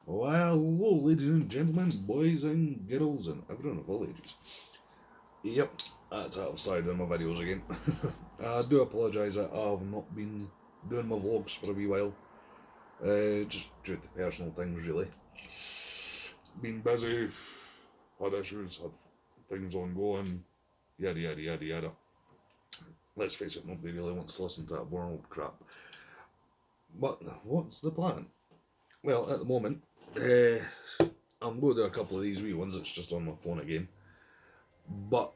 Well, hello, ladies and gentlemen, boys and girls, and everyone of all ages. Yep, that's how I've started doing my videos again. I do apologise that I've not been doing my vlogs for a wee while. Just due to personal things, really. Been busy, had issues, had things ongoing, yada yada yada yada. Let's face it, nobody really wants to listen to that boring old crap. But what's the plan? Well, at the moment, I'm going to do a couple of these wee ones. It's just on my phone again. But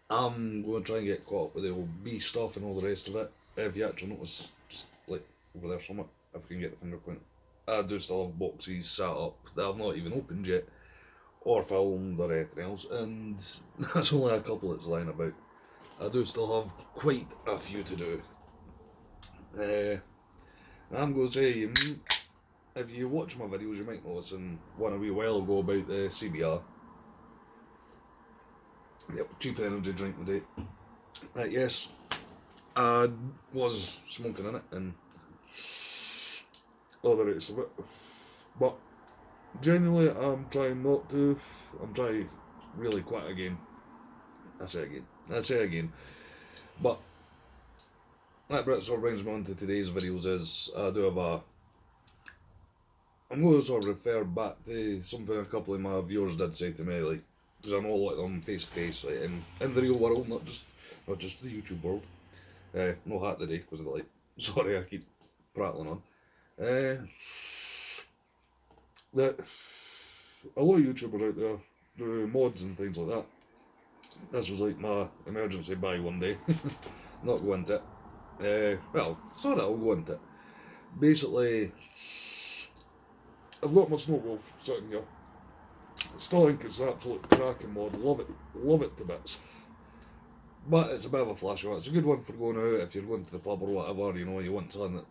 I'm going to try and get caught up with the old B stuff and all the rest of it. If you actually notice, just like over there somewhere, if I can get the finger point, I do still have boxes set up that I've not even opened yet, or filmed or anything else, and that's only a couple that's lying about. I do still have quite a few to do. I'm going to say, if you watch my videos, you might notice in one a wee while ago about the CBR. Yep, cheap energy drink today. Yes, I was smoking in it and all the rest of it. But genuinely, I'm trying not to. I'm trying really quit again. I say again. But that sort of brings me on to today's videos. Is I do have a. I'm going to sort of refer back to something a couple of my viewers did say to me, like, because I know a lot of them face to face, like, in the real world, not just the YouTube world. No hat today because of the light. Sorry, I keep prattling on. That a lot of YouTubers out there do mods and things like that. This was like my emergency buy one day. Not go into it. Well, sorry, I'll go into it. Basically, I've got my Snow Wolf sitting here. Still think it's an absolute cracking mod. Love it to bits. But it's a bit of a flash one. It's a good one for going out if you're going to the pub or whatever. You know, you want something that,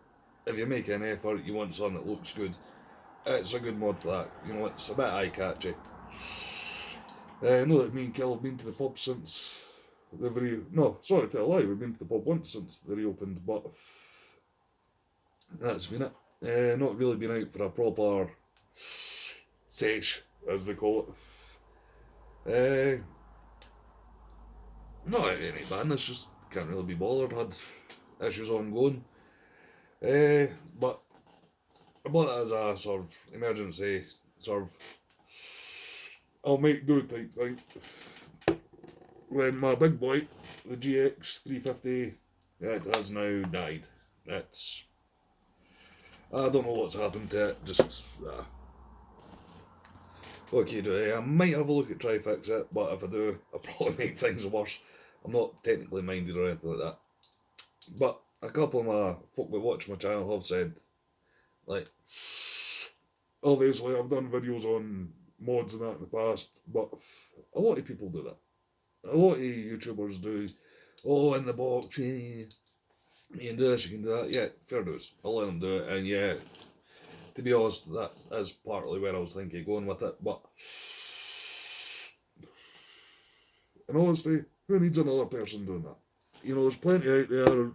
if you make an effort, you want something that looks good. It's a good mod for that. You know, it's a bit eye catchy. I know that me and Kel have been to the pub since the no, sorry, tell a lie. We've been to the pub once since they reopened, but that's been it. Not really been out for a proper sesh, as they call it. Not any madness, just can't really be bothered. Had issues ongoing. But I bought it as a sort of emergency, sort of I'll make do type thing. When my big boy, the GX 350, it has now died. It's I don't know what's happened to it. Just okay, I might have a look at try fix it, but if I do, I'll probably make things worse. I'm not technically minded or anything like that. But a couple of my folk that watch my channel have said, like, obviously I've done videos on mods and that in the past, but a lot of people do that. A lot of YouTubers do, oh, in the box, you can do this, you can do that. Yeah, fair dues. I'll let them do it, and yeah, to be honest, that is partly where I was thinking going with it, but in honesty, who needs another person doing that? You know, there's plenty out there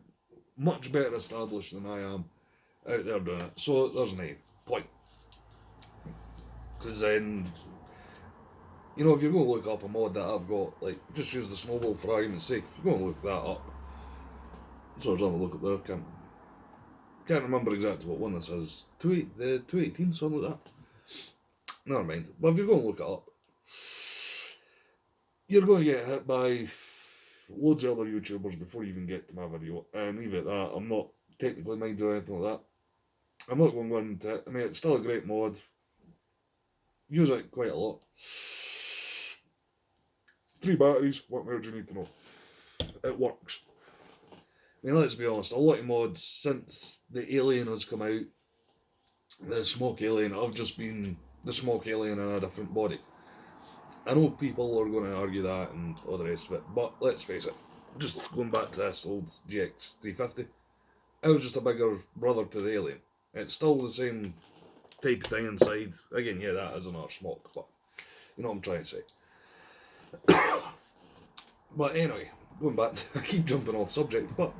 much better established than I am out there doing it, so there's no point. Because then, you know, if you're going to look up a mod that I've got, like, just use the Snowball for argument's sake, if you're going to look that up, so I'll have a look up there, can't remember exactly what one this is, the 218, something like that. Never mind, but if you're going to look it up, you're going to get hit by loads of other YouTubers before you even get to my video, and leave it at that. I'm not technically minded or anything like that. I'm not going to go into it. I mean, it's still a great mod. Use it quite a lot. 3 batteries, what more do you need to know? It works. I mean, let's be honest, a lot of mods since the Alien has come out, the Smoke Alien, have just been the Smoke Alien in a different body. I know people are going to argue that and all the rest of it, but let's face it, just going back to this old GX 350, it was just a bigger brother to the Alien. It's still the same type of thing inside. Again, yeah, that is another smoke, but you know what I'm trying to say. But anyway, going back, I keep jumping off subject, but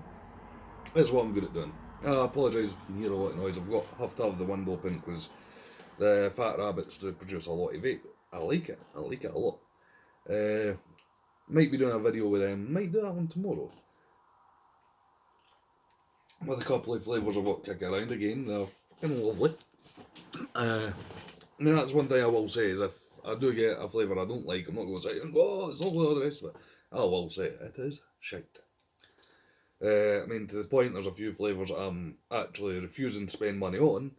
that's what I'm good at doing. I apologise if you can hear a lot of noise. I've got have to have the window open because The Fat Rabbits do produce a lot of vape. I like it. I like it a lot. Might be doing a video with them. Might do that one tomorrow. With a couple of flavours of what kick around again. They're fucking lovely. I mean, that's one thing I will say is if I do get a flavour I don't like, I'm not going to say, oh, it's lovely, all the rest of it. I will say it is shite. I mean, to the point, there's a few flavours I'm actually refusing to spend money on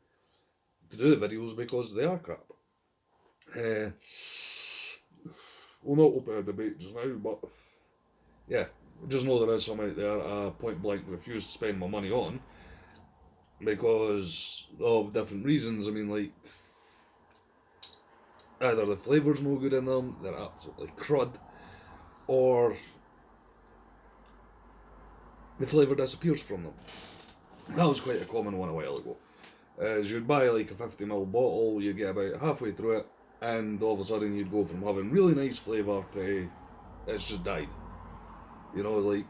to do the videos because they are crap. We'll not open a debate just now, but yeah, just know there is some out there I point blank refuse to spend my money on because of different reasons. I mean, like, either the flavour's no good in them, they're absolutely crud, or the flavour disappears from them. That was quite a common one a while ago. As you'd buy like a 50ml bottle, you'd get about halfway through it, and all of a sudden you'd go from having really nice flavour to it's just died. You know, like,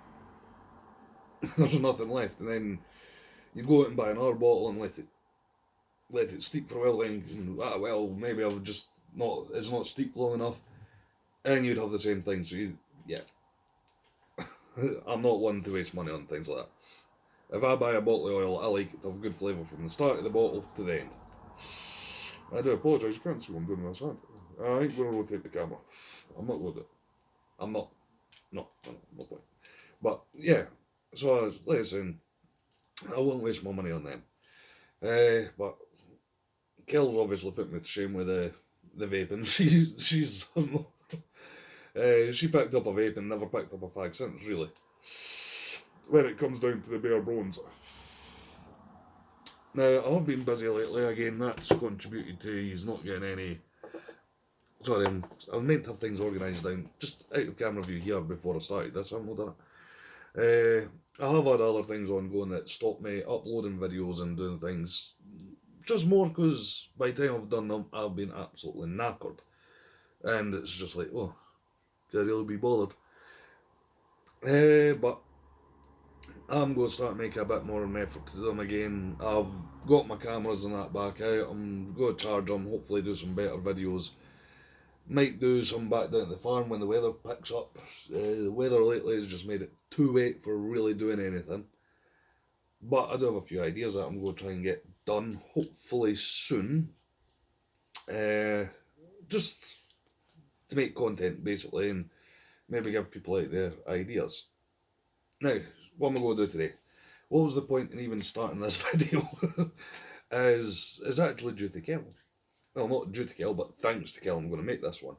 there's nothing left, and then you'd go out and buy another bottle and let it steep for a while, then well, maybe I've just it's not steep long enough, and you'd have the same thing. So yeah, I'm not one to waste money on things like that. If I buy a bottle of oil, I like it to have good flavour from the start of the bottle to the end. I do apologise, you can't see what I'm doing in this hand. I ain't going to rotate the camera. I'm not going to do it. I'm not. No point. But yeah, so like I was saying, I won't waste my money on them. But Kel's obviously put me to shame with the vaping. She's she picked up a vape and never picked up a fag since, really. When it comes down to the bare bones. Now, I have been busy lately, again, that's contributed to he's not getting any... Sorry, I'm meant to have things organised down, just out of camera view here before I started this, I haven't done it. I have had other things ongoing that stop me uploading videos and doing things, just more because by the time I've done them, I've been absolutely knackered. And it's just like, oh, can I really be bothered? But I'm going to start making a bit more of an effort to do them again. I've got my cameras and that back out. I'm going to charge them, hopefully do some better videos. Might do some back down at the farm when the weather picks up. The weather lately has just made it too wet for really doing anything. But I do have a few ideas that I'm going to try and get done, hopefully soon. Just to make content, basically, and maybe give people out their ideas. Now, what am I going to do today? What was the point in even starting this video? is actually due to Kel. Well, not due to Kel, but thanks to Kel I'm going to make this one.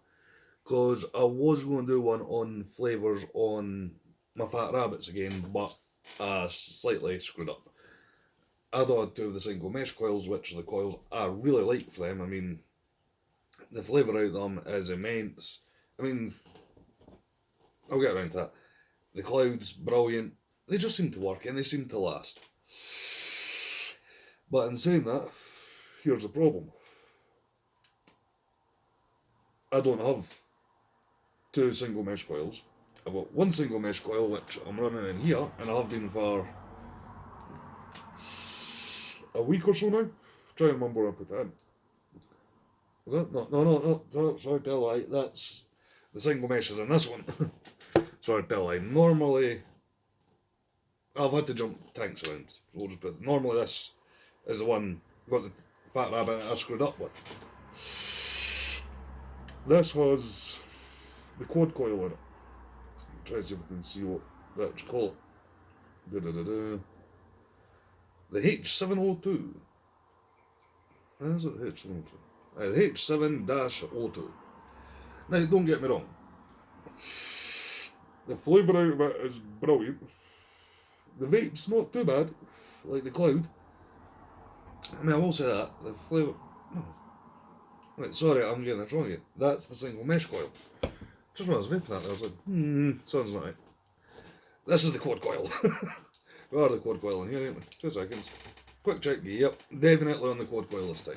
Because I was going to do one on flavours on my Fat Rabbits again, but I slightly screwed up. I thought I'd do the single mesh coils, which are the coils I really like for them. I mean, the flavour out of them is immense. I mean, I'll get around to that. The clouds, brilliant. They just seem to work and they seem to last. But in saying that, here's the problem. I don't have two single mesh coils. I've got one single mesh coil which I'm running in here, and I have been for a week or so now. Try and remember where I put that in. Is that? No, sorry, tell a lie. That's the single mesh is in this one. Sorry, tell a lie. Normally, I've had to jump tanks around. So we'll just put, normally this is the one got the Fat Rabbit I screwed up with. This has the quad coil in it. Try to see if I can see what that's called. The H702. Is it the H702? The H7-02. Now, don't get me wrong. The flavour out of it is brilliant. The vape's not too bad, like the cloud. I mean, I will say that. The flavour... No. Wait, sorry, I'm getting this wrong again. That's the single mesh coil. Just when I was vaping that, I was like, sounds not right. This is the quad coil. We are the quad coil in here, ain't we? 2 seconds. Quick check. Yep, definitely on the quad coil this time.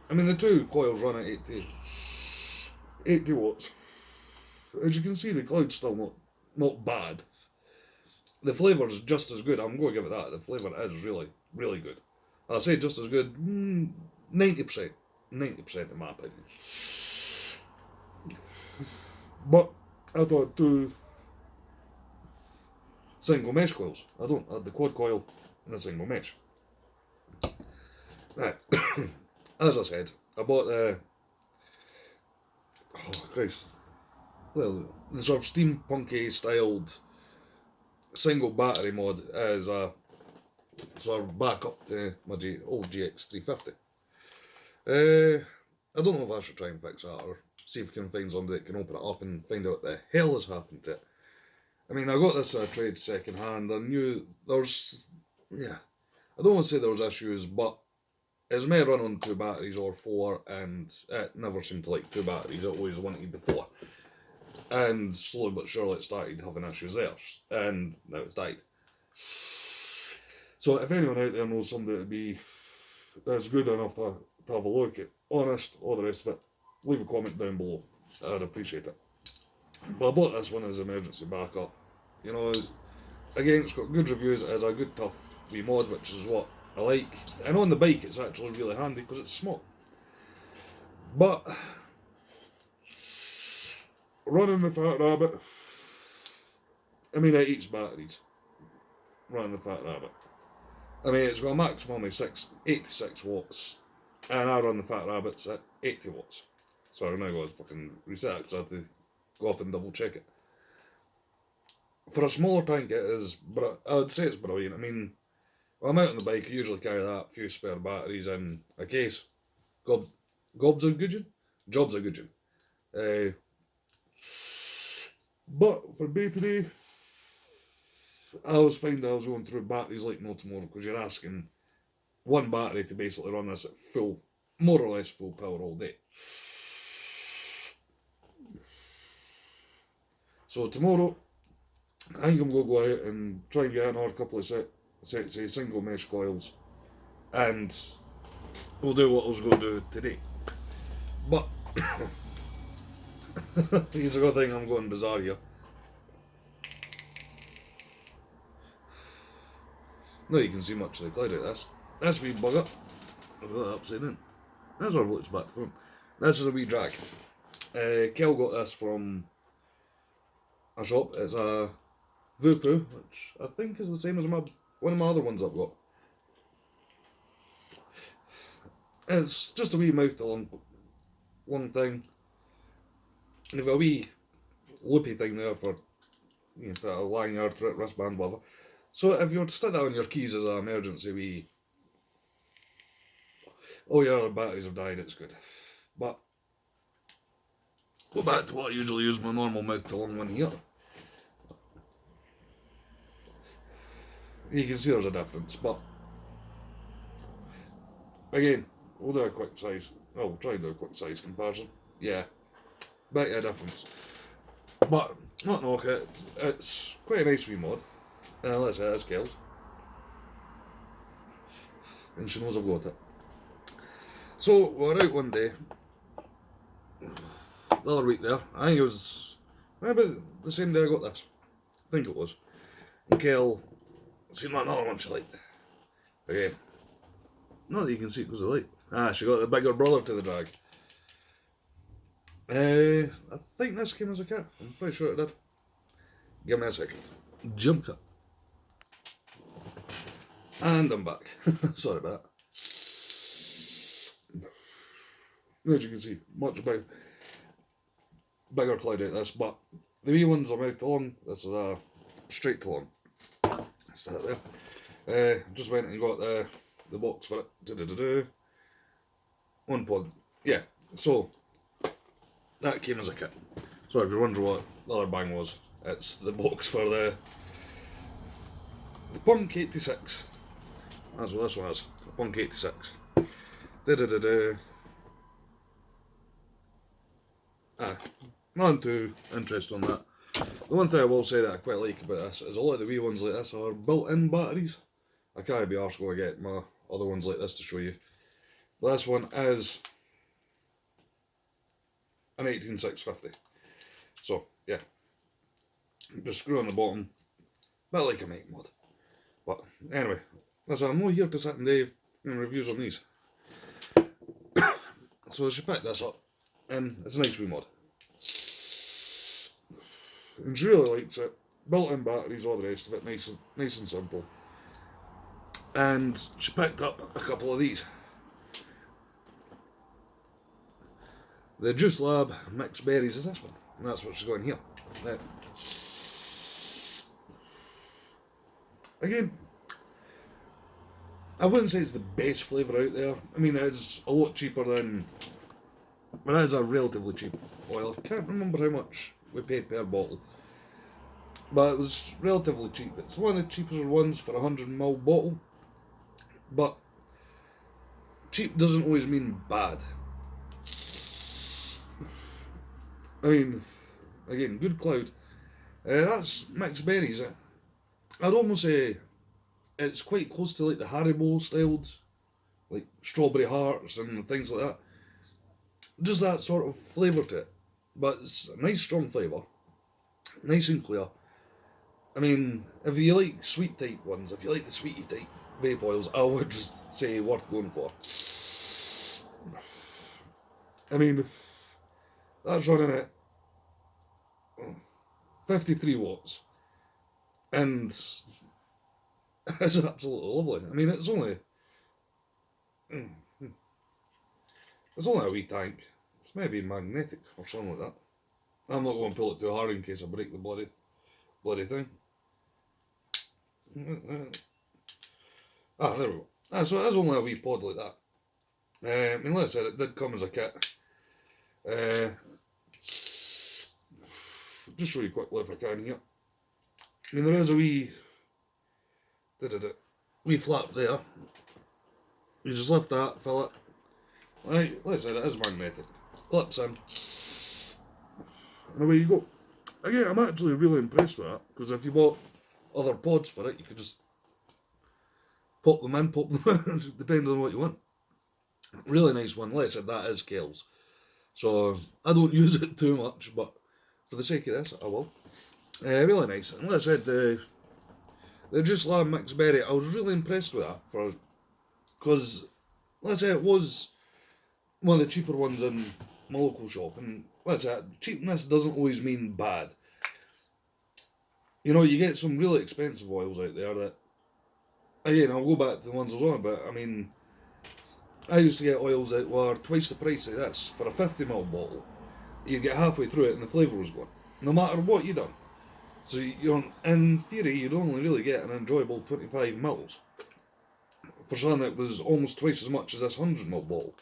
I mean, the two coils run at 80 watts. As you can see, the cloud's still not bad. The flavour's just as good. I'm going to give it that. The flavour is really, really good. I say just as good. 90%. 90% in my opinion. But I thought two single mesh coils. I don't have the quad coil and a single mesh. Right. As I said, I bought the Christ. Well, the sort of steampunky styled single battery mod as a sort of backup to my old GX350. I don't know if I should try and fix that or see if I can find somebody that can open it up and find out what the hell has happened to it. I mean, I got this trade second hand. I knew there's, yeah, I don't want to say there was issues, but it's may run on 2 batteries or 4, and it never seemed to like 2 batteries. It always wanted the 4. And slowly but surely it started having issues there, and now it's died. So if anyone out there knows somebody that's good enough to have a look at, honest, all the rest of it, leave a comment down below. I'd appreciate it. But I bought this one as emergency backup. You know, again, it's got good reviews. It has a good tough wee mod, which is what I like. And on the bike, it's actually really handy because it's small. But running the Fat Rabbit, I mean, it eats batteries. Running the Fat Rabbit. I mean, it's got a maximum of 86 watts, and I run the Fat Rabbits at 80 watts. So I'm now going to fucking reset it because I have to go up and double check it. For a smaller tank, it is, I would say it's brilliant. I mean, when I'm out on the bike, I usually carry that, few spare batteries in a case. Jobs are good. But for day to day, I always find I was going through batteries like no tomorrow, because you're asking one battery to basically run this at full, more or less full power all day. So tomorrow, I think I'm going to go out and try and get another couple of sets of single mesh coils, and we'll do what I was going to do today. But here's a good thing, I'm going bizarre here. Now you can see much of the cloud out of this. This wee bugger, I've got it upside down. That's what it looks back to front. This is a wee drag. Kel got this from a shop. It's a vape, which I think is the same as one of my other ones I've got. It's just a wee mouth to long thing. And you've got a wee loopy thing there for, you know, put a lanyard through it, wristband, whatever. So if you were to stick that on your keys as an emergency wee, oh yeah, the batteries have died, it's good. But go back to what I usually use my normal mouth to long one here. You can see there's a difference, but again, we'll do a quick size. Well, we'll try and do a quick size comparison. Yeah, bit of a difference. But not knock it, it's quite a nice wee mod. Let's say that's Kel's. And she knows I've got it. So we were out one day, the other week there. I think it was maybe the same day I got this. I think it was. And Kel seen another one she liked. Again, not that you can see it because of the light. She got the bigger brother to the drag. I think this came as a kit. I'm pretty sure it did. Give me a second. Jump cut. And I'm back. Sorry about that. As you can see, much bigger cloud out this, but the wee ones are mouth to long. This is a straight to long. That's that there. Just went and got the box for it. One pod. Yeah, so that came as a kit. So if you're wondering what the other bang was, it's the box for the Punk 86. That's what this one is. The Punk 86. Nothing too interesting on that. The one thing I will say that I quite like about this is a lot of the wee ones like this are built-in batteries. I can't be arsed going to get my other ones like this to show you. But this one is an 18650. So yeah, just screw on the bottom, bit like a make mod. But anyway, listen, I'm not here to sit and do reviews on these. So she picked this up, and it's a nice wee mod. And she really likes it. Built-in batteries, all the rest of it, nice and simple. And she picked up a couple of these. The Juice Lab Mixed Berries is this one, and that's what she's got in here. Now, again, I wouldn't say it's the best flavour out there. I mean, it's a lot cheaper than, but it is a relatively cheap oil. I can't remember how much we paid per bottle, but it was relatively cheap. It's one of the cheaper ones for a 100ml bottle, but cheap doesn't always mean bad. I mean, again, good cloud. That's mixed berries. I'd almost say it's quite close to like the Haribo styled, like strawberry hearts and things like that. Just that sort of flavour to it. But it's a nice strong flavour. Nice and clear. I mean, if you like sweet type ones, if you like the sweetie type vape oils, I would just say worth going for. I mean, that's running at 53 watts. And it's absolutely lovely. I mean, it's only a wee tank. It's maybe magnetic or something like that. I'm not going to pull it too hard in case I break the bloody thing. Ah, there we go. So it is only a wee pod like that. I mean, like I said, it did come as a kit. Just show you quickly if I can here. I mean, there is a wee flap there. You just lift that, fill it. Like I said, it is magnetic. Clips in. And away you go. Again, I'm actually really impressed with that, because if you bought other pods for it, you could just pop them in, depending on what you want. Really nice one. Like I said, that is Kells. So, I don't use it too much, but for the sake of this, I will. Really nice. And like I said, the Juice Lab Mixed Berry, I was really impressed with that, because, like I said, it was one of the cheaper ones in my local shop, and like I said, cheapness doesn't always mean bad. You know, you get some really expensive oils out there that, again, I'll go back to the ones I was on about. I mean, I used to get oils that were twice the price of this for a 50ml bottle. You'd get halfway through it and the flavour was gone, no matter what you done. So in theory, you'd only really get an enjoyable 25ml for something that was almost twice as much as this 100ml bottle.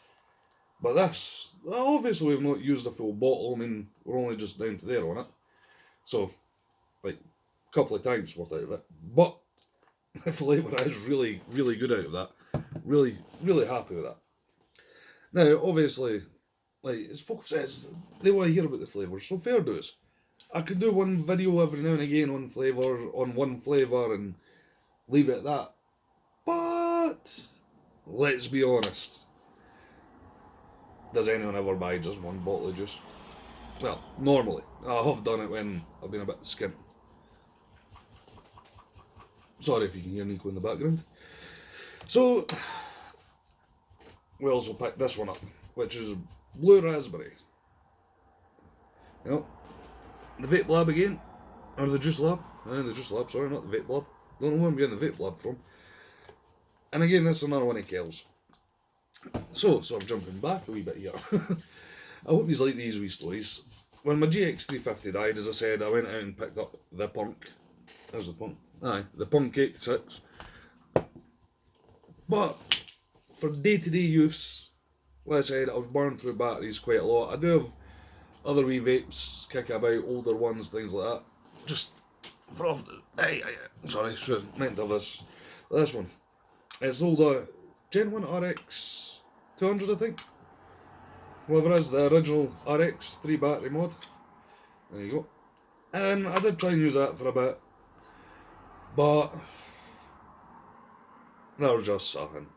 But this, obviously we've not used a full bottle. I mean, we're only just down to there on it. So, like, a couple of tanks worth out of it. But the flavour is really, really good out of that. Really, really happy with that. Now, obviously, like, as folks says, they want to hear about the flavours, so fair dues. I could do one video every now and again on one flavour and leave it at that. But, let's be honest. Does anyone ever buy just one bottle of juice? Well, normally. I have done it when I've been a bit skint. Sorry if you can hear Nico in the background. So, we also picked this one up, which is Blue Raspberry. You know, the Vape Lab again, or the Juice Lab. The Juice Lab, sorry, not the Vape Lab. Don't know where I'm getting the Vape Lab from. And again, this is another one of Kells. So, sort of jumping back a wee bit here. I hope you like these wee stories. When my GX350 died, as I said, I went out and picked up the Punk. There's the Punk. Aye, the Punk 86. But, for day-to-day use, like I said, I was burning through batteries quite a lot. I do have other wee vapes kick about, older ones, things like that. Just for off the... sorry, meant to have this one. It's older Gen 1 RX 200, I think. Whatever it is, the original RX 3 battery mod. There you go. And I did try and use that for a bit, but that was just something.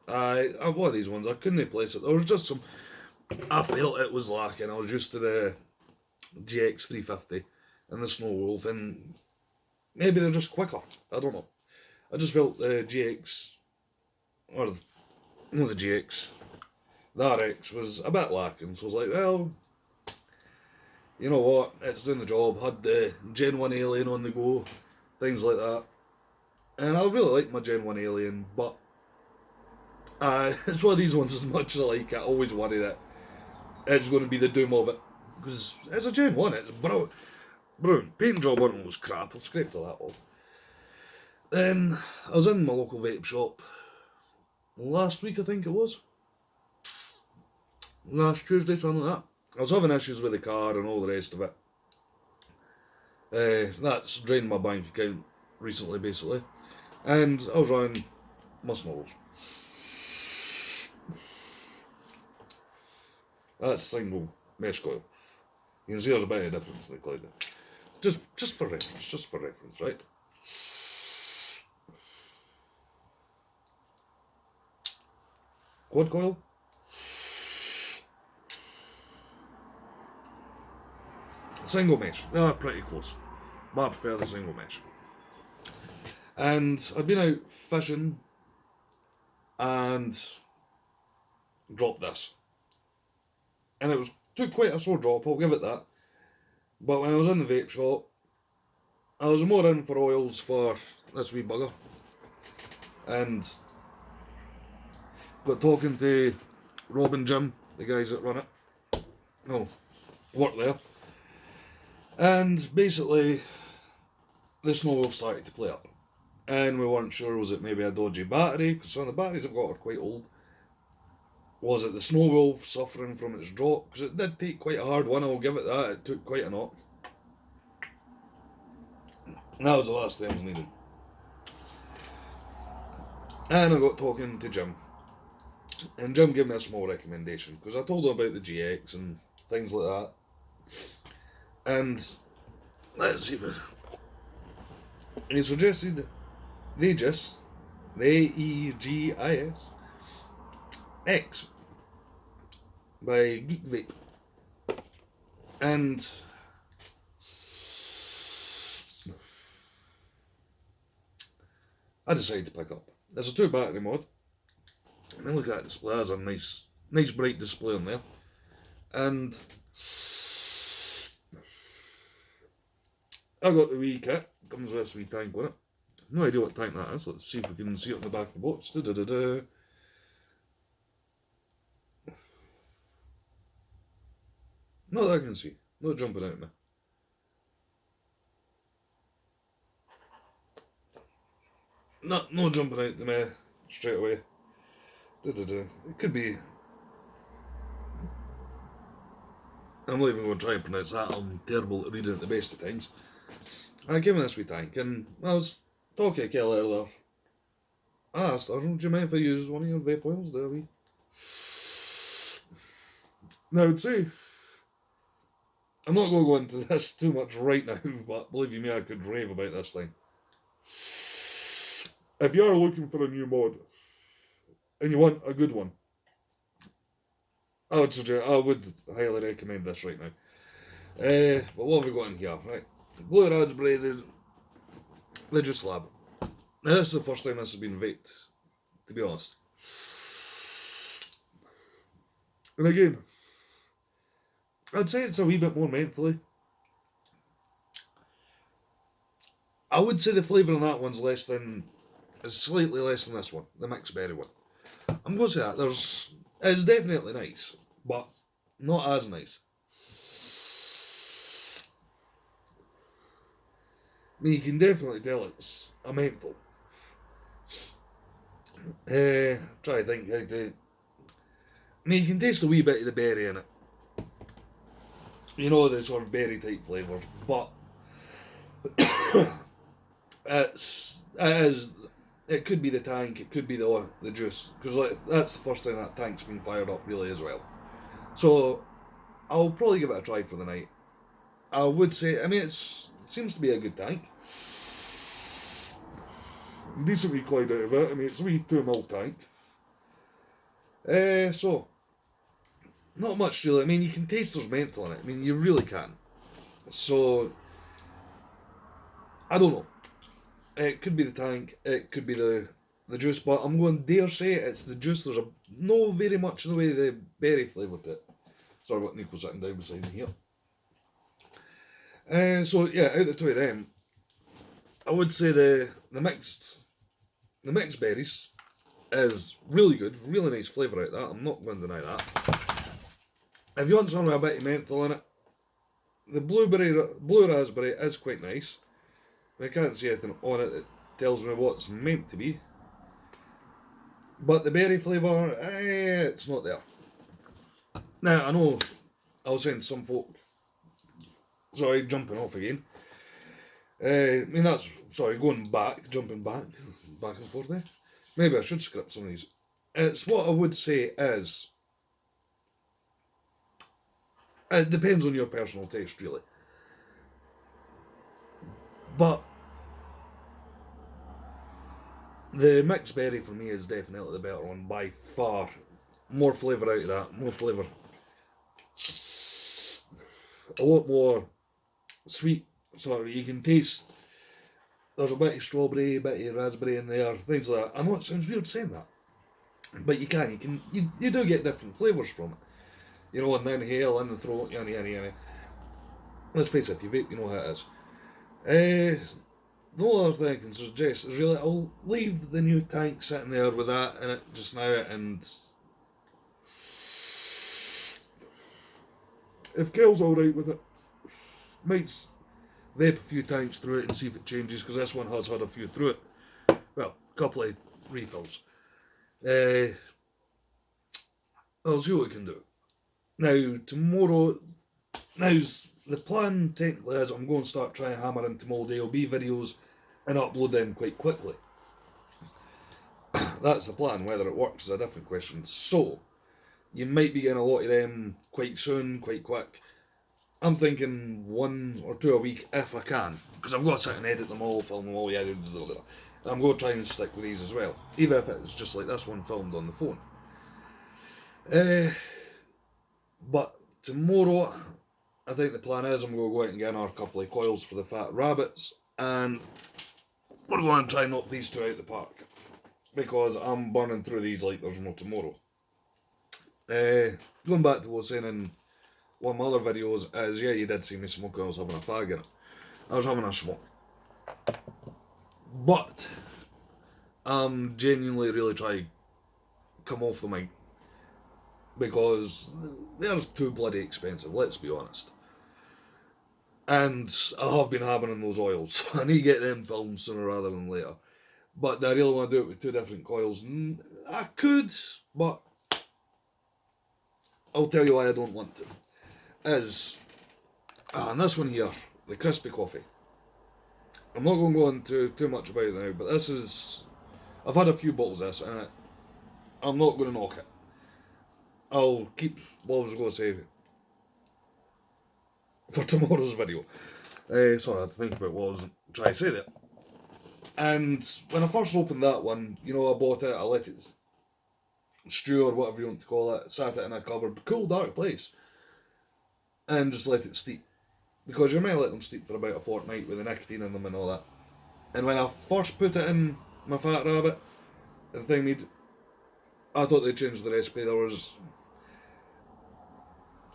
One of these ones, I couldn't place it. There was just some, I felt it was lacking. I was used to the GX350 and the Snow Wolf, and maybe they're just quicker. I don't know. I just felt the GX, or no, the GX, the RX was a bit lacking, so I was like, well, you know what, it's doing the job. Had the Gen 1 Alien on the go, things like that. And I really like my Gen 1 Alien, but it's one of these ones, as much as I like it, I always worry that it's going to be the doom of it. Because it's a Gen 1, it's brilliant. Paint job on it was crap, I've scraped all that off. Then I was in my local vape shop last week, I think it was. Last Tuesday, something like that. I was having issues with the car and all the rest of it. That's drained my bank account recently, basically. And I was running my snowballs. That's single mesh coil. You can see there's a bit of difference in the cloud. Just for reference, right? Quad coil. Single mesh. They are pretty close, but I prefer the single mesh. And I'd been out fishing and dropped this. And it took quite a sore drop, I'll give it that. But when I was in the vape shop, I was more in for oils for this wee bugger. And got talking to Rob and Jim, the guys that run it. No, work there. And basically, the snow wolf started to play up. And we weren't sure, was it maybe a dodgy battery? Because some of the batteries I've got are quite old. Was it the snow wolf suffering from its drop? Because it did take quite a hard one, I'll give it that. It took quite a knock. And that was the last thing I was needed. And I got talking to Jim. And Jim gave me a small recommendation. Because I told him about the GX and things like that. And let's see if he suggested the Aegis, the Aegis X by Geek Vape. And I decided to pick up. There's a 2 battery mod. And then look at that display, there's a nice bright display on there. And I got the wee kit, comes with this wee tank on it. No idea what tank that is, let's see if we can see it on the back of the box. Not that I can see, not jumping out at me. No jumping out to me straight away. It could be. I'm not even going to try and pronounce that, I'm terrible at reading at the best of times. I came in this wee tank and I was talking to Kelly earlier. I asked her, do you mind if I use one of your vape oils there, wee? Now I would say, I'm not going to go into this too much right now, but believe you me, I could rave about this thing. If you are looking for a new mod, and you want a good one, I would highly recommend this right now. But what have we got in here? Right, Blue Raspberry, the Juice Lab. Now this is the first time this has been vaped, to be honest. And again, I'd say it's a wee bit more mentally. I would say the flavour on that one's slightly less than this one, the mixed berry one. I'm going to say that, it's definitely nice, but not as nice. I mean, you can definitely tell it's a menthol. Try to think how to. I mean, you can taste a wee bit of the berry in it. You know, the sort of berry type flavours, but it could be the tank, it could be the juice, because that's the first time that tank's been fired up really as well. So I'll probably give it a try for the night. I would say, I mean, it seems to be a good tank. Decent wee cloud out of it. I mean, it's a wee 2ml tank. So not much really. I mean, you can taste there's menthol in it. I mean, you really can. So I don't know. It could be the tank. It could be the the juice, but I'm going to dare say it's the juice. There's no very much in the way of the berry flavour to it. Sorry about Nico sitting down beside me here. So yeah, out of the two of them, I would say the mixed berries is really good, really nice flavour out of that. I'm not going to deny that. If you want something with a bit of menthol in it, the blue raspberry is quite nice. I can't see anything on it that tells me what's meant to be. But the berry flavour, it's not there. Now, I know I was saying some folk, sorry, jumping off again. I mean, that's, sorry, jumping back and forth there. Maybe I should script some of these. It's what I would say is, it depends on your personal taste, really. But the mixed berry for me is definitely the better one by far. More flavour out of that, more flavour. A lot more sweet, sort of, you can taste, there's a bit of strawberry, a bit of raspberry in there, things like that. I know it sounds weird saying that, but you do get different flavours from it. You know, in the inhale, in the throat, yanny. Let's face it, if you vape, you know how it is. The only other thing I can suggest is really, I'll leave the new tank sitting there with that in it just now, and if Kel's alright with it, might vape a few tanks through it and see if it changes, because this one has had a few through it. Well, a couple of refills. I'll see what we can do. Now, tomorrow, the plan technically is I'm going to start trying to hammer into more DLB videos and upload them quite quickly. That's the plan. Whether it works is a different question. So, you might be getting a lot of them quite soon, quite quick. I'm thinking 1 or 2 a week if I can, because I've got to sit and edit them all, film them all, and I'm going to try and stick with these as well, even if it's just like this one filmed on the phone. But tomorrow, I think the plan is I'm going to go out and get another couple of coils for the fat rabbits, and we're going to try and knock these two out the park, because I'm burning through these like there's no tomorrow. Going back to what I was saying in one of my other videos is, yeah, you did see me smoking, I was having a fag in it. I was having a smoke. But I'm genuinely really trying to come off the mic, because they're too bloody expensive, let's be honest. And I have been hammering those oils, so I need to get them filmed sooner rather than later. But do I really want to do it with 2 different coils? I could, but I'll tell you why I don't want to. And this one here, the crispy coffee. I'm not going to go into too much about it now, but this is, I've had a few bottles of this, and I'm not going to knock it. I'll keep what I was going to say for tomorrow's video. Sorry, I had to think about what I was trying to say there. And when I first opened that one, you know, I bought it, I let it stew or whatever you want to call it, sat it in a cupboard, cool, dark place, and just let it steep. Because you're meant to let them steep for about a fortnight with the nicotine in them and all that. And when I first put it in my fat rabbit, the thing made, I thought they changed the recipe.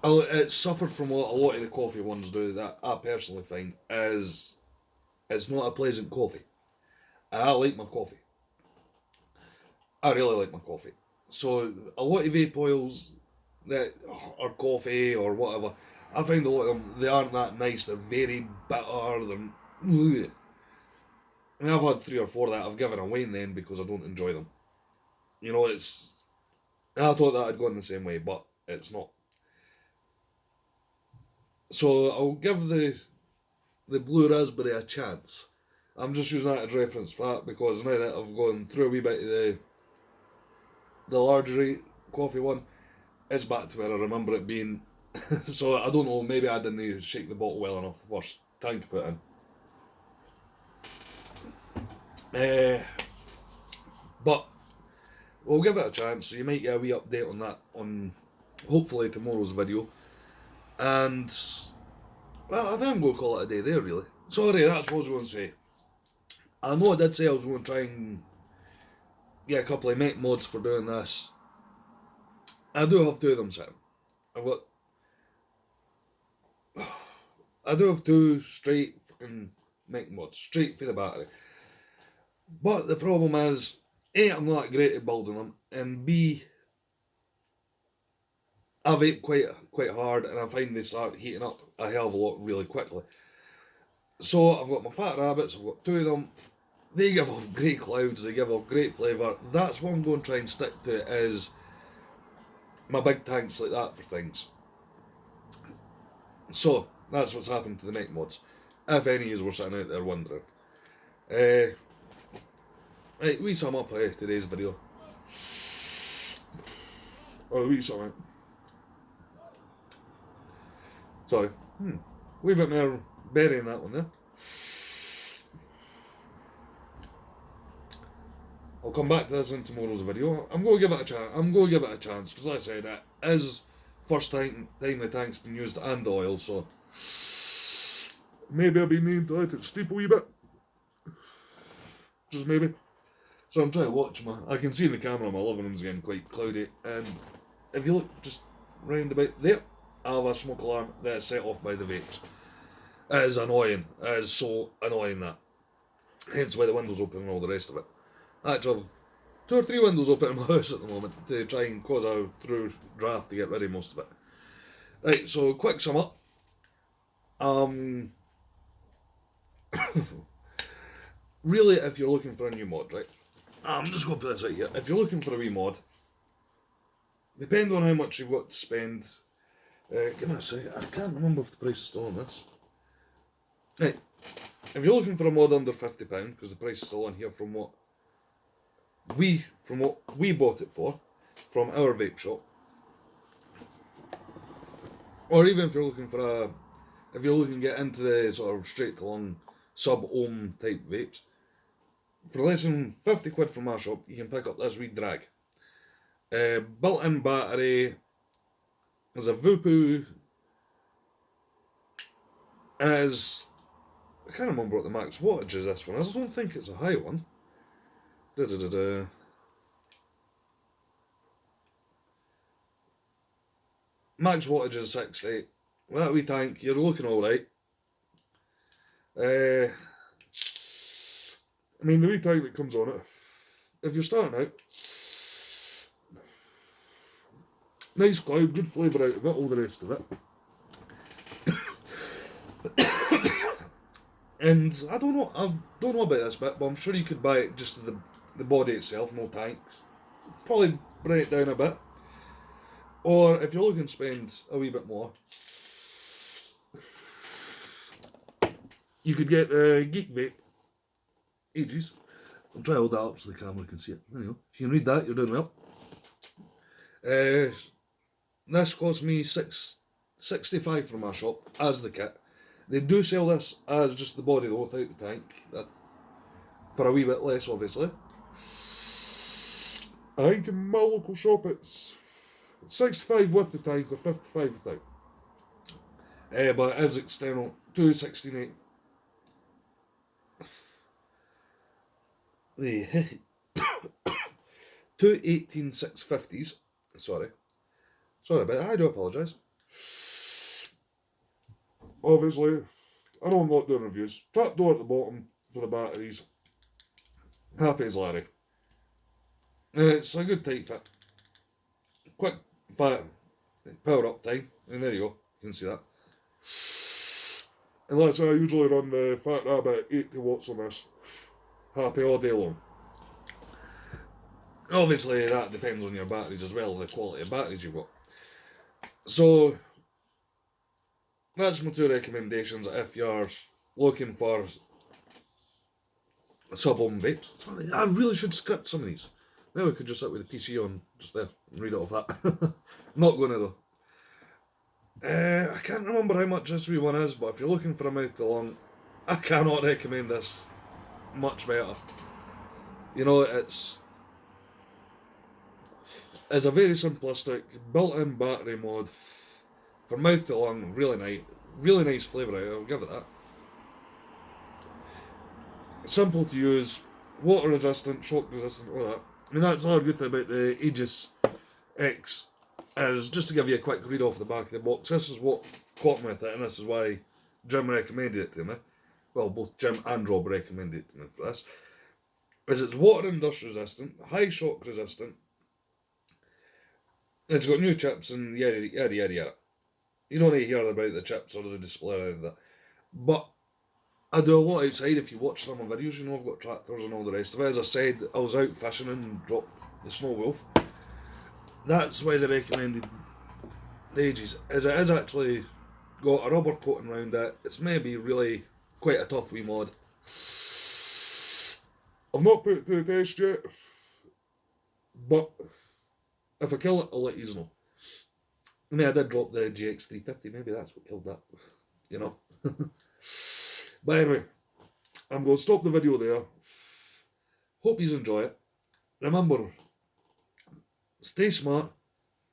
It suffered from what a lot of the coffee ones do that I personally find is, it's not a pleasant coffee. I like my coffee. I really like my coffee. So a lot of vape oils that are coffee or whatever, I find a lot of them, they aren't that nice. They're very bitter. Ugh. I mean, I've had 3 or 4 that I've given away then because I don't enjoy them. You know, I thought that I'd gone the same way, but it's not. So I'll give the blue raspberry a chance. I'm just using that as reference for that, because now that I've gone through a wee bit of the larger coffee one, it's back to where I remember it being. So I don't know, maybe I didn't shake the bottle well enough the first time to put in. But we'll give it a chance, so you might get a wee update on that on hopefully tomorrow's video. And well, I think I'm going to call it a day there, really. Sorry, that's what I was going to say. I know I did say I was going to try and get a couple of make mods for doing this. I do have two of them sitting. I do have two straight fucking make mods, straight for the battery. But the problem is, A, I'm not great at building them, and B, I vape quite hard, and I find they start heating up a hell of a lot really quickly. So I've got my fat rabbits, I've got two of them. They give off great clouds, they give off great flavour. That's what I'm going to try and stick to, is my big tanks like that for things. So, that's what's happened to the make mods. If any of you were sitting out there wondering. Right, we sum up today's video. Or we sum up. Sorry. Wee bit more berry in that one there. I'll come back to this in tomorrow's video. I'm going to give it a chance. Because like I said, it is first time the tank's been used and the oil, so maybe I'll be needing to let it steep a wee bit. Just maybe. So I'm trying to watch I can see in the camera my living room's getting quite cloudy, and if you look just round about there, I have a smoke alarm that's set off by the vapes. It is annoying. It is so annoying that. Hence why the window's open and all the rest of it. Actually, I've 2 or 3 windows open in my house at the moment to try and cause a through draft to get rid of most of it. Right, so quick sum up. Really, if you're looking for a new mod, right? I'm just going to put this out here. If you're looking for a wee mod, depending on how much you've got to spend, give me a second, I can't remember if the price is still on this. Right, if you're looking for a mod under £50, because the price is still on here from what we bought it for, from our vape shop, or even if you're looking to get into the sort of straight to long sub-ohm type vapes, for less than 50 quid from our shop, you can pick up this wee drag. Built-in battery, there's a Vupu, as I can't remember what the max wattage is this one is. I don't think it's a high one. Max wattage is 60. Well, that wee tank, you're looking alright. I mean, the wee tank that comes on it, if you're starting out, nice cloud, good flavour out of it, all the rest of it. And I don't know about this bit, but I'm sure you could buy it just to the body itself, no tanks. Probably bring it down a bit. Or if you're looking to spend a wee bit more, you could get the Geek Vape Ages. I'll try to hold that up so the camera can see it. There you go. If you can read that, you're doing well. This cost me $65 from my shop as the kit. They do sell this as just the body though, without the tank, for a wee bit less obviously. I think in my local shop it's 65 with the tank or 55 without. But it is external, 216.8. Two 18650s. Sorry about that, I do apologise. Obviously, I know I'm not doing reviews. Trapdoor at the bottom for the batteries. Happy as Larry. It's a good tight fit. Quick, fat, power up time. And there you go, you can see that. And let's say I usually run the Fat Rabbit 80 watts on this. Happy all day long. Obviously that depends on your batteries as well, the quality of batteries you've got. So that's my 2 recommendations if you're looking for sub-ohm vapes. Sorry, I really should script some of these. Maybe we could just sit with the PC on just there and read it off that. Not gonna though. I can't remember how much this wee one is, but if you're looking for a mouth to lung, I cannot recommend this much better. You know, it's a very simplistic, built-in battery mod for mouth to lung. Really nice flavour out. I'll give it that. Simple to use, water resistant, shock resistant, all that. I mean, that's all good thing about the Aegis X, is just to give you a quick read off the back of the box. This is what caught me with it, and this is why Jim recommended it to me. Well, both Jim and Rob recommended it to me for this. Is it's water and dust resistant, high shock resistant. It's got new chips and yada yada yada yada. You don't need to hear about the chips or the display or anything like that. But I do a lot outside. If you watch some of my videos, you know I've got tractors and all the rest of it. As I said, I was out fishing and dropped the snow wolf. That's why they recommended the Aegis, as it is actually got a rubber coating around it. It's maybe really quite a tough wee mod. I've not put it to the test yet, but if I kill it, I'll let you know. I mean, I did drop the GX350, maybe that's what killed that, you know. But anyway, I'm going to stop the video there. Hope you enjoy it. Remember, stay smart,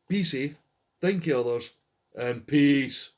be safe, think of others, and peace.